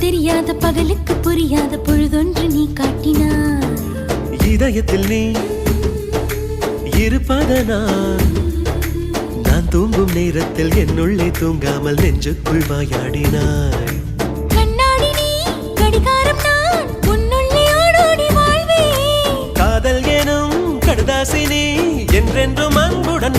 தெரியாத பகலுக்கு புரியாத பொழுதொன்று நீ காட்டினாய். இதயத்தில் நீ இருப்பதனால் நான் தூங்கும் நேரத்தில் என்னுள்ளே தூங்காமல் நெஞ்சுக்குள் வாயாடினாய். கண்ணாடி நீ கடிகாரம் நான் உன்னுள்ளே ஓடோடி வாழ்வே. காதல் எனும் கடுதாசி நீ என்றென்றும் அன்புடன்